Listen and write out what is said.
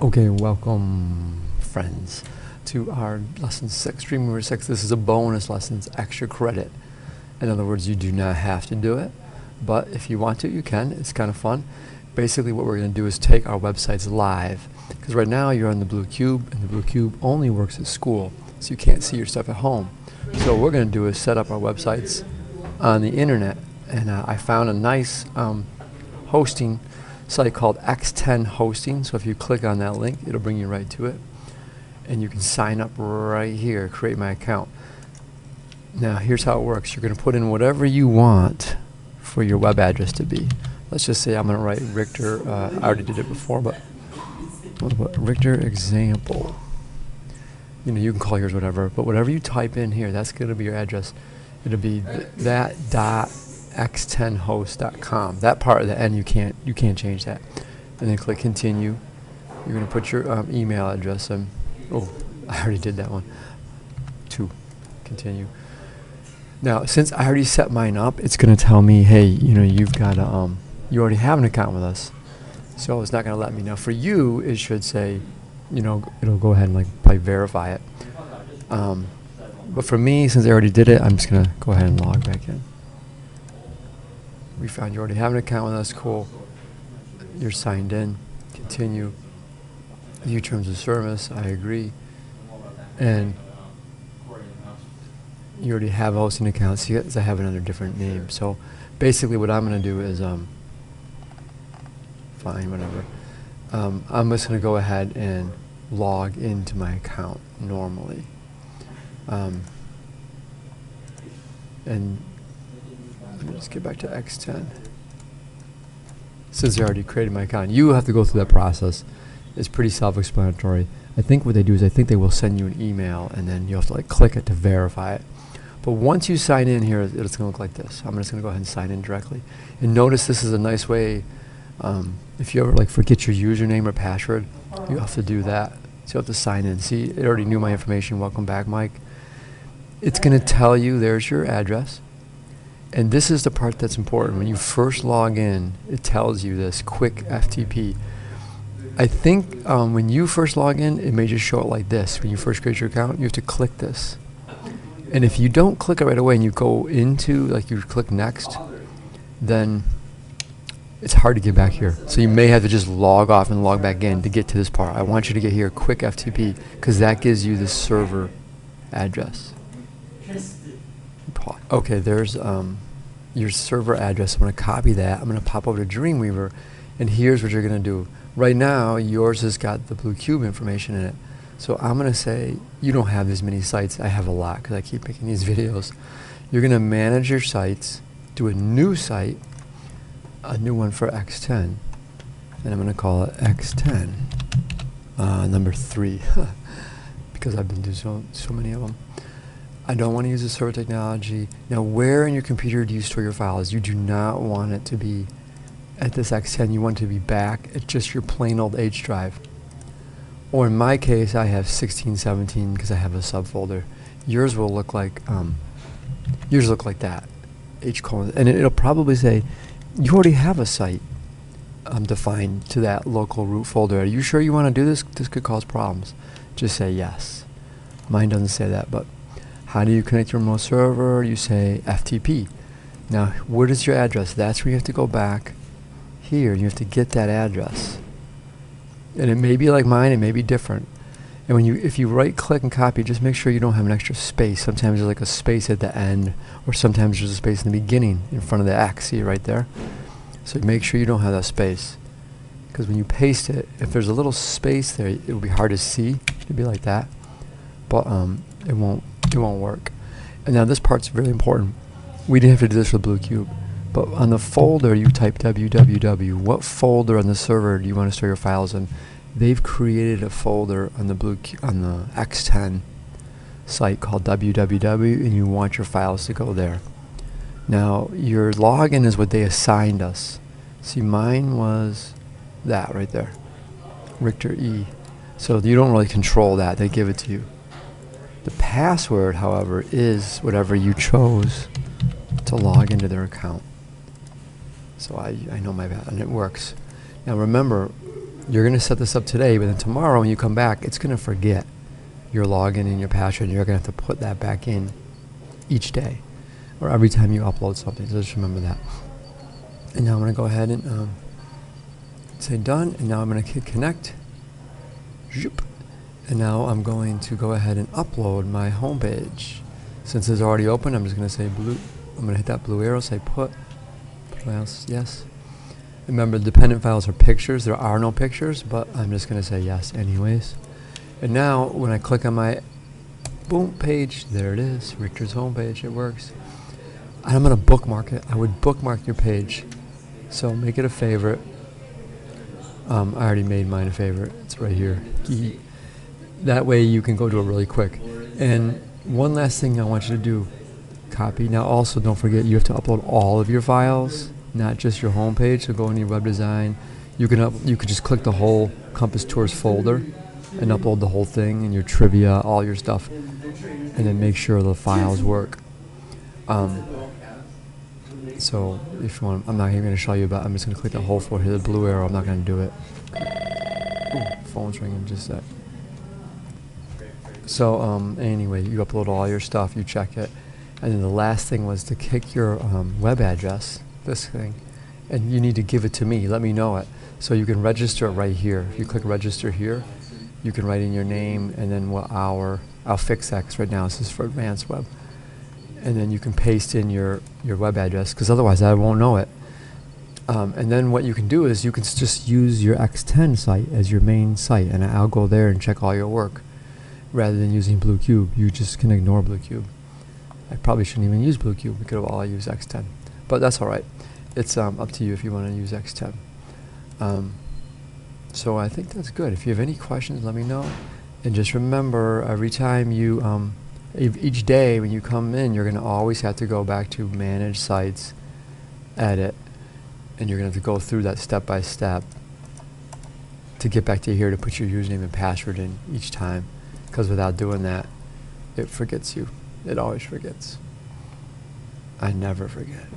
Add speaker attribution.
Speaker 1: Okay, welcome friends to our lesson 6, Dreamweaver 6. This is a bonus lesson, it's extra credit. In other words, you do not have to do it, but if you want to, you can. It's kind of fun. Basically what we're going to do is take our websites live, because right now you're on the Blue Cube, and the Blue Cube only works at school, so you can't see your stuff at home. So what we're going to do is set up our websites on the internet, and I found a nice hosting site called X10 Hosting. So if you click on that link, it'll bring you right to it, and you can sign up right here, create my account. Now here's how it works. You're going to put in whatever you want for your web address to be. Let's just say I'm going to write Richter. I already did it before, but I'm going to put Richter example. You know, you can call yours whatever, but whatever you type in here, that's going to be your address. It'll be that.x10host.com. That part of the end you can't change that. And then click continue. You're going to put your email address in. Oh, I already did that one. To continue. Now, since I already set mine up, it's going to tell me, hey, you know, you've got a you already have an account with us. So it's not going to let me know. For you, it should say, you know, it'll go ahead and like probably verify it. But for me, since I already did it, I'm just going to go ahead and log back in. We found you already have an account with us. Cool. You're signed in. Continue. View terms of service. I agree. And you already have hosting accounts. You guys have another different name. So basically what I'm going to do is fine, whatever. I'm just going to go ahead and log into my account normally. And let me just get back to X10. Since I already created my account, you have to go through that process. It's pretty self-explanatory. I think what they do is I think they will send you an email, and then you have to like click it to verify it. But once you sign in here, it's going to look like this. I'm just going to go ahead and sign in directly. And notice this is a nice way. If you ever like forget your username or password, you have to do that. So you have to sign in. See, it already knew my information. Welcome back, Mike. It's going to tell you there's your address. And this is the part that's important. When you first log in, it tells you this quick FTP. I think when you first log in, it may just show it like this. When you first create your account, you have to click this. And if you don't click it right away and you go into, like you click next, then it's hard to get back here. So you may have to just log off and log back in to get to this part. I want you to get here, quick FTP, because that gives you the server address. Okay, there's your server address. I'm going to copy that. I'm going to pop over to Dreamweaver, and here's what you're going to do. Right now, yours has got the Blue Cube information in it. So I'm going to say, you don't have as many sites. I have a lot because I keep making these videos. You're going to manage your sites, do a new site, a new one for X10, and I'm going to call it X10, number 3, because I've been doing so many of them. I don't want to use the server technology. Now, where in your computer do you store your files? You do not want it to be at this X10. You want it to be back at just your plain old H drive. Or in my case, I have 1617 because I have a subfolder. Yours will look like that, H colon, and it'll probably say you already have a site defined to that local root folder. Are you sure you want to do this? This could cause problems. Just say yes. Mine doesn't say that, but how do you connect your remote server? You say FTP. Now, what is your address? That's where you have to go back here. You have to get that address. And it may be like mine, it may be different. And when if you right click and copy, just make sure you don't have an extra space. Sometimes there's like a space at the end, or sometimes there's a space in the beginning in front of the X. See it right there? So make sure you don't have that space. Because when you paste it, if there's a little space there, it will be hard to see. It'll be like that. But it won't work. And now this part's really important. We didn't have to do this with Blue Cube. But on the folder, you type www. What folder on the server do you want to store your files in? They've created a folder on the on the X10 site called www, and you want your files to go there. Now, your login is what they assigned us. See, mine was that right there, Richter E. So you don't really control that. They give it to you. The password, however, is whatever you chose to log into their account. So I know my and it works. Now remember, you're going to set this up today, but then tomorrow when you come back, it's going to forget your login and your password, and you're going to have to put that back in each day or every time you upload something. So just remember that. And now I'm going to go ahead and say done, and now I'm going to hit connect. Zoop. And now I'm going to go ahead and upload my home page. Since it's already open, I'm just going to say blue. I'm going to hit that blue arrow, say put files, yes. Remember, dependent files are pictures. There are no pictures, but I'm just going to say yes anyways. And now when I click on my boom page, there it is, Richard's home page. It works. And I'm going to bookmark it. I would bookmark your page. So make it a favorite. I already made mine a favorite. It's right here. That way you can go to it really quick. And one last thing I want you to do, copy. Now also don't forget you have to upload all of your files, not just your home page. So go into your web design. You could just click the whole Compass Tours folder and upload the whole thing and your trivia, all your stuff, and then make sure the files work. So if you want, I'm not even going to show you, but I'm just going to click the whole folder, hit the blue arrow. I'm not going to do it. Ooh, phone's ringing just a sec. So anyway, you upload all your stuff, you check it, and then the last thing was to kick your web address, this thing, and you need to give it to me. Let me know it. So you can register it right here. If you click register here, you can write in your name and then what hour. I'll fix that because right now this is for advanced web. And then you can paste in your web address because otherwise I won't know it. And then what you can do is you can just use your X10 site as your main site, and I'll go there and check all your work. Rather than using Blue Cube, you just can ignore Blue Cube. I probably shouldn't even use Blue Cube. We could have all used X10, but that's all right. It's up to you if you want to use X10. So I think that's good. If you have any questions, let me know. And just remember, every time you, each day when you come in, you're going to always have to go back to Manage Sites, Edit, and you're going to have to go through that step by step to get back to here to put your username and password in each time. Because without doing that, it forgets you. It always forgets. I never forget.